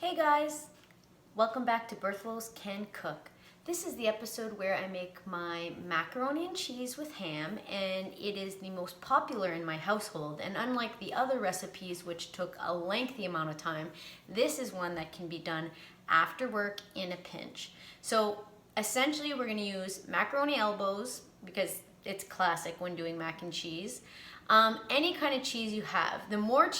Hey guys, welcome back to Berthelots Can Cook. This is the episode where I make my macaroni and cheese with ham, and it is the most popular in my household. And unlike the other recipes which took a lengthy amount of time, this is one that can be done after work in a pinch. So essentially we're going to use macaroni elbows because it's classic when doing mac and cheese. Any kind of cheese you have. The more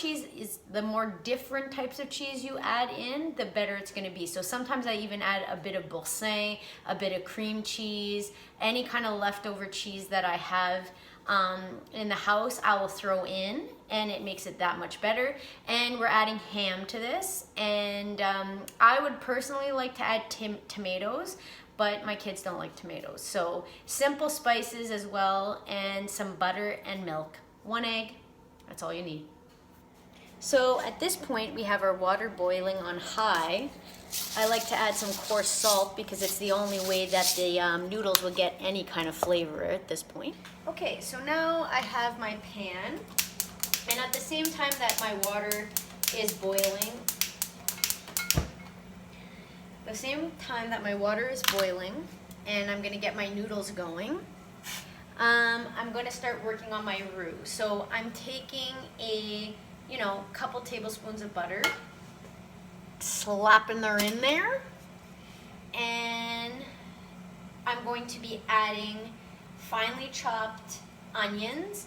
different types of cheese you add in, the better it's going to be. So sometimes I even add a bit of boursin, a bit of cream cheese, any kind of leftover cheese that I have in the house, I will throw in, and it makes it that much better. And we're adding ham to this, and I would personally like to add tomatoes, but my kids don't like tomatoes. So simple spices as well, and some butter and milk. 1 egg, that's all you need. So at this point we have our water boiling on high. I like to add some coarse salt because it's the only way that the noodles will get any kind of flavor at this point. Okay, so now I have my pan, and at the same time that my water is boiling, and I'm gonna get my noodles going, I'm going to start working on my roux. So I'm taking a, couple tablespoons of butter, slapping her in there, and I'm going to be adding finely chopped onions.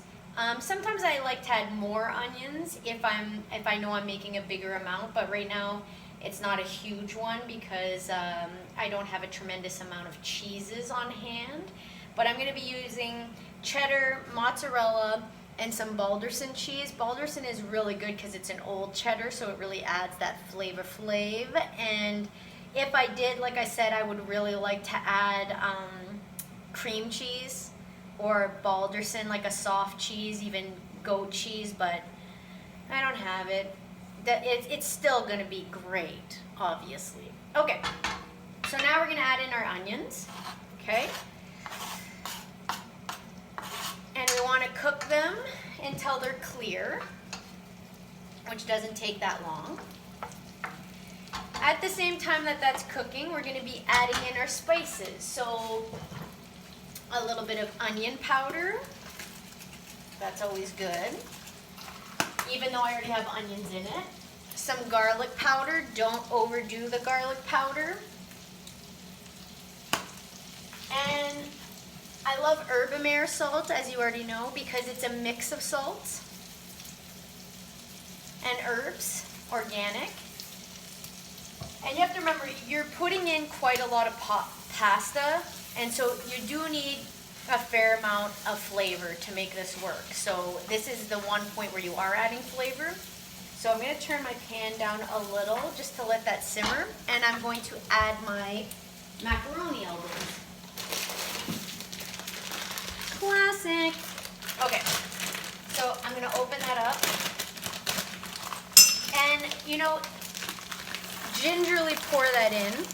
Sometimes I like to add more onions if I know I'm making a bigger amount, but right now it's not a huge one because I don't have a tremendous amount of cheeses on hand. But I'm going to be using cheddar, mozzarella, and some Balderson cheese. Balderson is really good because it's an old cheddar, so it really adds that flavor. And if I did, like I said, I would really like to add cream cheese or Balderson, like a soft cheese, even goat cheese, but I don't have it. It's still going to be great, obviously. Okay, so now we're going to add in our onions, okay? And we want to cook them until they're clear, which doesn't take that long. At the same time that that's cooking, we're going to be adding in our spices. So a little bit of onion powder. That's always good, even though I already have onions in it. Some garlic powder. Don't overdo the garlic powder. And I love Herbamare salt, as you already know, because it's a mix of salts and herbs, organic. And you have to remember, you're putting in quite a lot of pasta, and so you do need a fair amount of flavor to make this work. So this is the one point where you are adding flavor. So I'm going to turn my pan down a little just to let that simmer, and I'm going to add my macaroni elbows. Classic. Okay, so I'm going to open that up, and gingerly pour that in.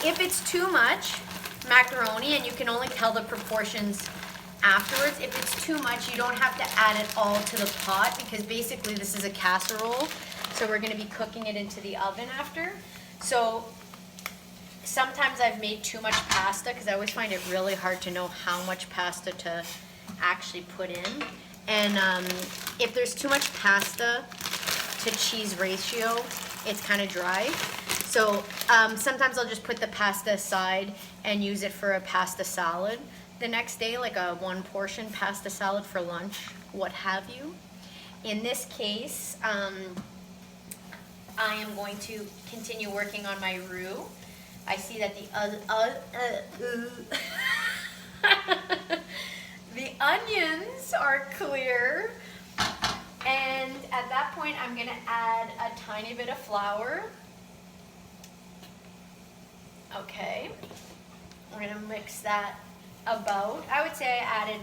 If it's too much macaroni, and you can only tell the proportions afterwards, if it's too much, you don't have to add it all to the pot, because basically this is a casserole, so we're going to be cooking it into the oven after. So sometimes I've made too much pasta because I always find it really hard to know how much pasta to actually put in. And if there's too much pasta to cheese ratio, it's kind of dry. So sometimes I'll just put the pasta aside and use it for a pasta salad the next day, like a 1-portion pasta salad for lunch, what have you. In this case, I am going to continue working on my roux. I see that the onions are clear, and at that point I'm going to add a tiny bit of flour. Okay, we're going to mix that about, I would say I added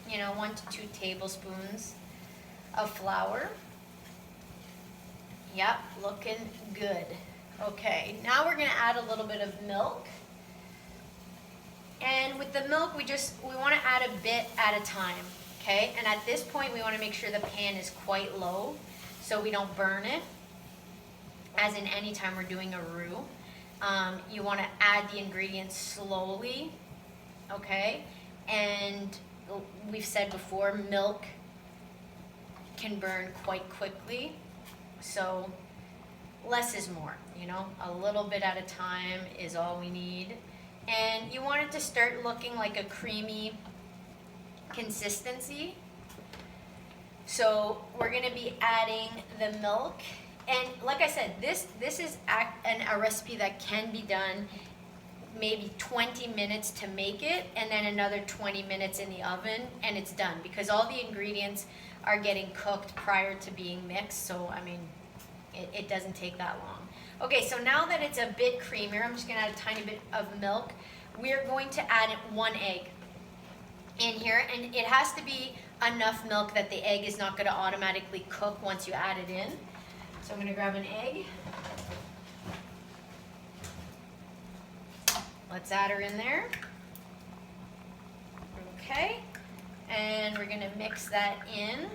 1 to 2 tablespoons of flour. Yep, looking good. Okay, now we're going to add a little bit of milk. And with the milk, we want to add a bit at a time, okay? And at this point, we want to make sure the pan is quite low so we don't burn it. as in anytime we're doing a roux. You want to add the ingredients slowly, okay? And we've said before, milk can burn quite quickly, so less is more, you know? A little bit at a time is all we need. And you want it to start looking like a creamy consistency. So we're gonna be adding the milk. And like I said, this is a recipe that can be done maybe 20 minutes to make it, and then another 20 minutes in the oven, and it's done, because all the ingredients are getting cooked prior to being mixed. So I mean, it doesn't take that long. Okay, so now that it's a bit creamier, I'm just gonna add a tiny bit of milk. We're going to add 1 egg in here, and it has to be enough milk that the egg is not gonna automatically cook once you add it in. So I'm gonna grab an egg. Let's add her in there. Okay, and we're gonna mix that in.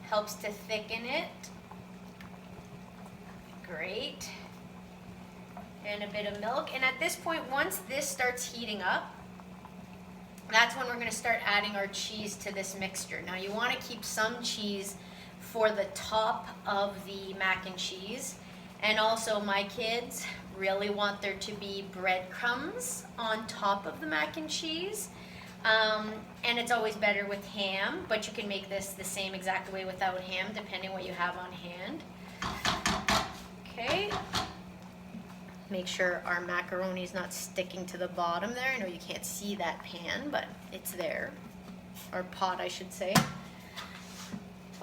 Helps to thicken it. Great. And a bit of milk. And at this point, once this starts heating up, that's when we're gonna start adding our cheese to this mixture. Now you wanna keep some cheese for the top of the mac and cheese. And also my kids really want there to be breadcrumbs on top of the mac and cheese. And it's always better with ham, but you can make this the same exact way without ham, depending what you have on hand. Okay. Make sure our macaroni is not sticking to the bottom there. I know you can't see that pan, but it's there. Or pot, I should say.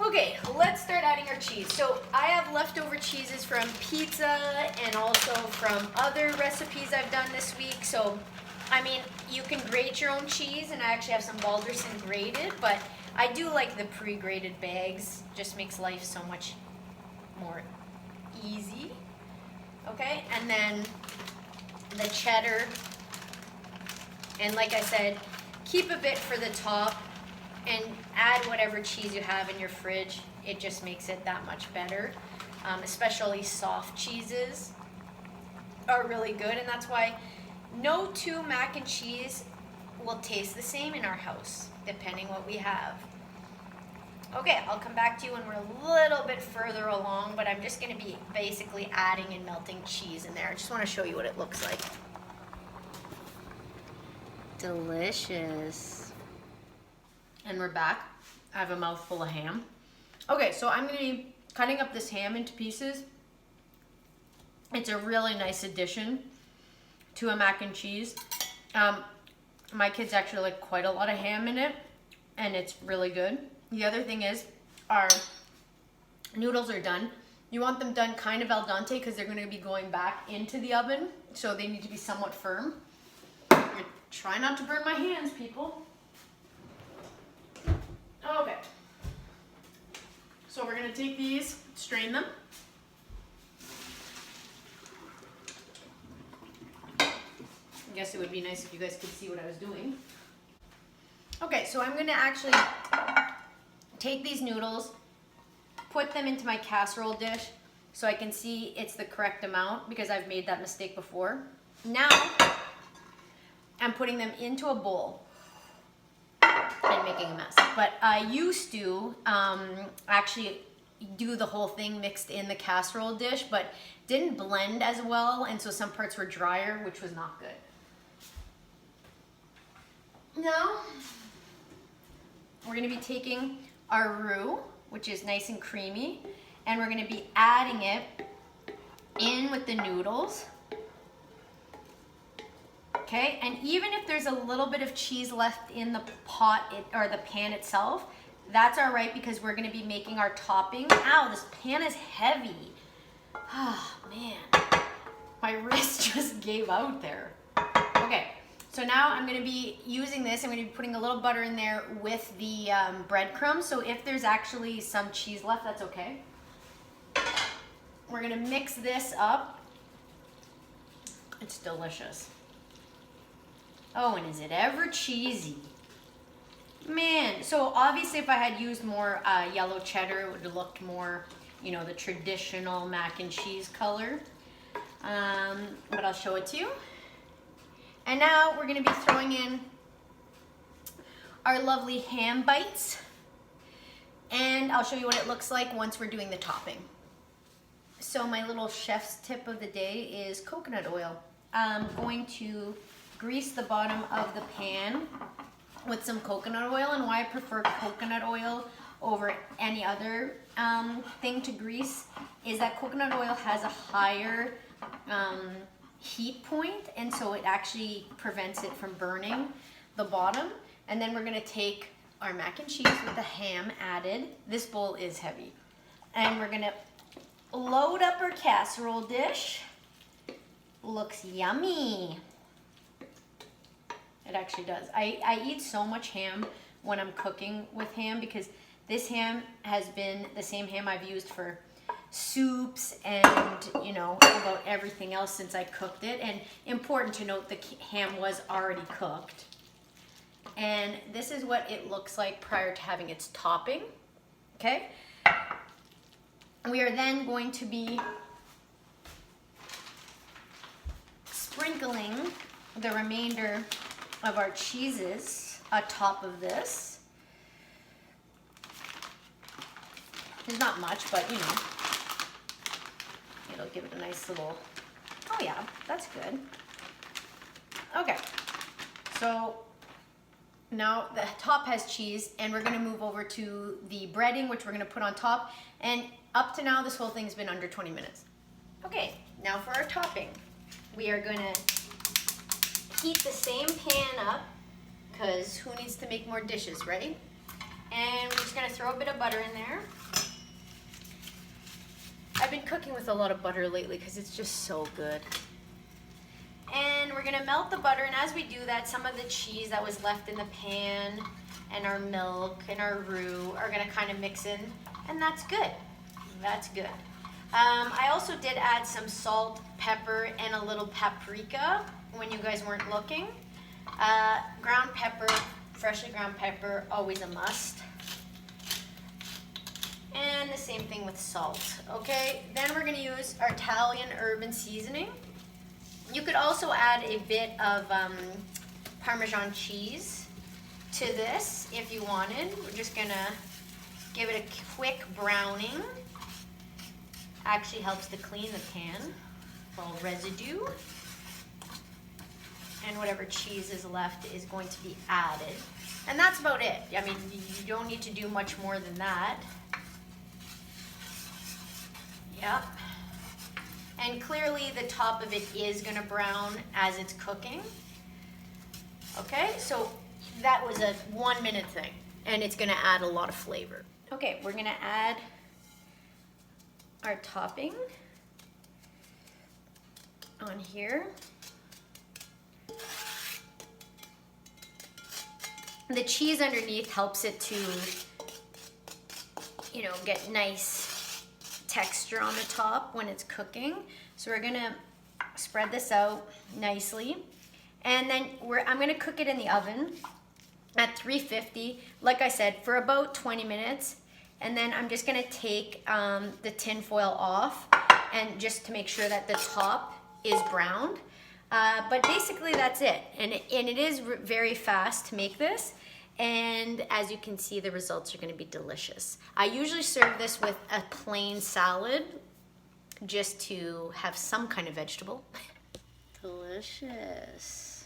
Okay, let's start adding our cheese. So I have leftover cheeses from pizza and also from other recipes I've done this week. So, I mean, you can grate your own cheese, and I actually have some Balderson grated, but I do like the pre-grated bags. Just makes life so much more easy. Okay, and then the cheddar. And like I said, keep a bit for the top. And add whatever cheese you have in your fridge. It just makes it that much better. Especially soft cheeses are really good, and that's why no two mac and cheese will taste the same in our house, depending what we have. Okay, I'll come back to you when we're a little bit further along, but I'm just gonna be basically adding and melting cheese in there. I just wanna show you what it looks like. Delicious. And we're back. I have a mouthful of ham. Okay, so I'm gonna be cutting up this ham into pieces. It's a really nice addition to a mac and cheese. My kids actually like quite a lot of ham in it, and it's really good. The other thing is, our noodles are done. You want them done kind of al dente because they're gonna be going back into the oven, so they need to be somewhat firm. Try not to burn my hands, people. Okay, so we're gonna take these, strain them. I guess it would be nice if you guys could see what I was doing. Okay, so I'm gonna actually take these noodles, put them into my casserole dish so I can see it's the correct amount, because I've made that mistake before. Now, I'm putting them into a bowl and making a mess. But I used to actually do the whole thing mixed in the casserole dish, but didn't blend as well, and so some parts were drier, which was not good. Now, we're gonna be taking our roux, which is nice and creamy, and we're gonna be adding it in with the noodles. Okay, and even if there's a little bit of cheese left in the pot or the pan itself, that's all right, because we're gonna be making our topping. Ow, this pan is heavy. Oh man, my wrist just gave out there. Okay, so now I'm gonna be using this. I'm gonna be putting a little butter in there with the breadcrumbs. So if there's actually some cheese left, that's okay. We're gonna mix this up. It's delicious. Oh, and is it ever cheesy? Man, so obviously if I had used more yellow cheddar, it would have looked more you know, the traditional mac and cheese color. But I'll show it to you. And now we're gonna be throwing in our lovely ham bites. And I'll show you what it looks like once we're doing the topping. So my little chef's tip of the day is coconut oil. I'm going to grease the bottom of the pan with some coconut oil, and why I prefer coconut oil over any other thing to grease is that coconut oil has a higher heat point, and so it actually prevents it from burning the bottom. And then we're gonna take our mac and cheese with the ham added. This bowl is heavy. And we're gonna load up our casserole dish. Looks yummy. It actually does. I eat so much ham when I'm cooking with ham because this ham has been the same ham I've used for soups and, you know, about everything else since I cooked it. And important to note, the ham was already cooked. And this is what it looks like prior to having its topping, okay? We are then going to be sprinkling the remainder of our cheeses atop of this. There's not much, but you know, it'll give it a nice little, oh yeah, that's good. Okay, so now the top has cheese, and we're gonna move over to the breading, which we're gonna put on top. And up to now, this whole thing's been under 20 minutes. Okay, now for our topping. We are gonna heat the same pan up, because who needs to make more dishes, right? And we're just gonna throw a bit of butter in there. I've been cooking with a lot of butter lately because it's just so good. And we're gonna melt the butter, and as we do that, some of the cheese that was left in the pan and our milk and our roux are gonna kind of mix in, and that's good. That's good. I also did add some salt, pepper, and a little paprika when you guys weren't looking. Ground pepper, freshly ground pepper, always a must. And the same thing with salt, okay? Then we're gonna use our Italian herb and seasoning. You could also add a bit of Parmesan cheese to this if you wanted. We're just gonna give it a quick browning. Actually helps to clean the pan, all residue. And whatever cheese is left is going to be added. And that's about it. I mean, you don't need to do much more than that. Yep. And clearly the top of it is gonna brown as it's cooking. Okay, so that was a 1 minute thing, and it's gonna add a lot of flavor. Okay, we're gonna add our topping on here. The cheese underneath helps it to, you know, get nice texture on the top when it's cooking. So we're gonna spread this out nicely, and then I'm gonna cook it in the oven at 350, like I said, for about 20 minutes. And then I'm just gonna take the tin foil off, and just to make sure that the top is browned. But basically that's it. And it is very fast to make this. And as you can see, the results are gonna be delicious. I usually serve this with a plain salad, just to have some kind of vegetable. Delicious.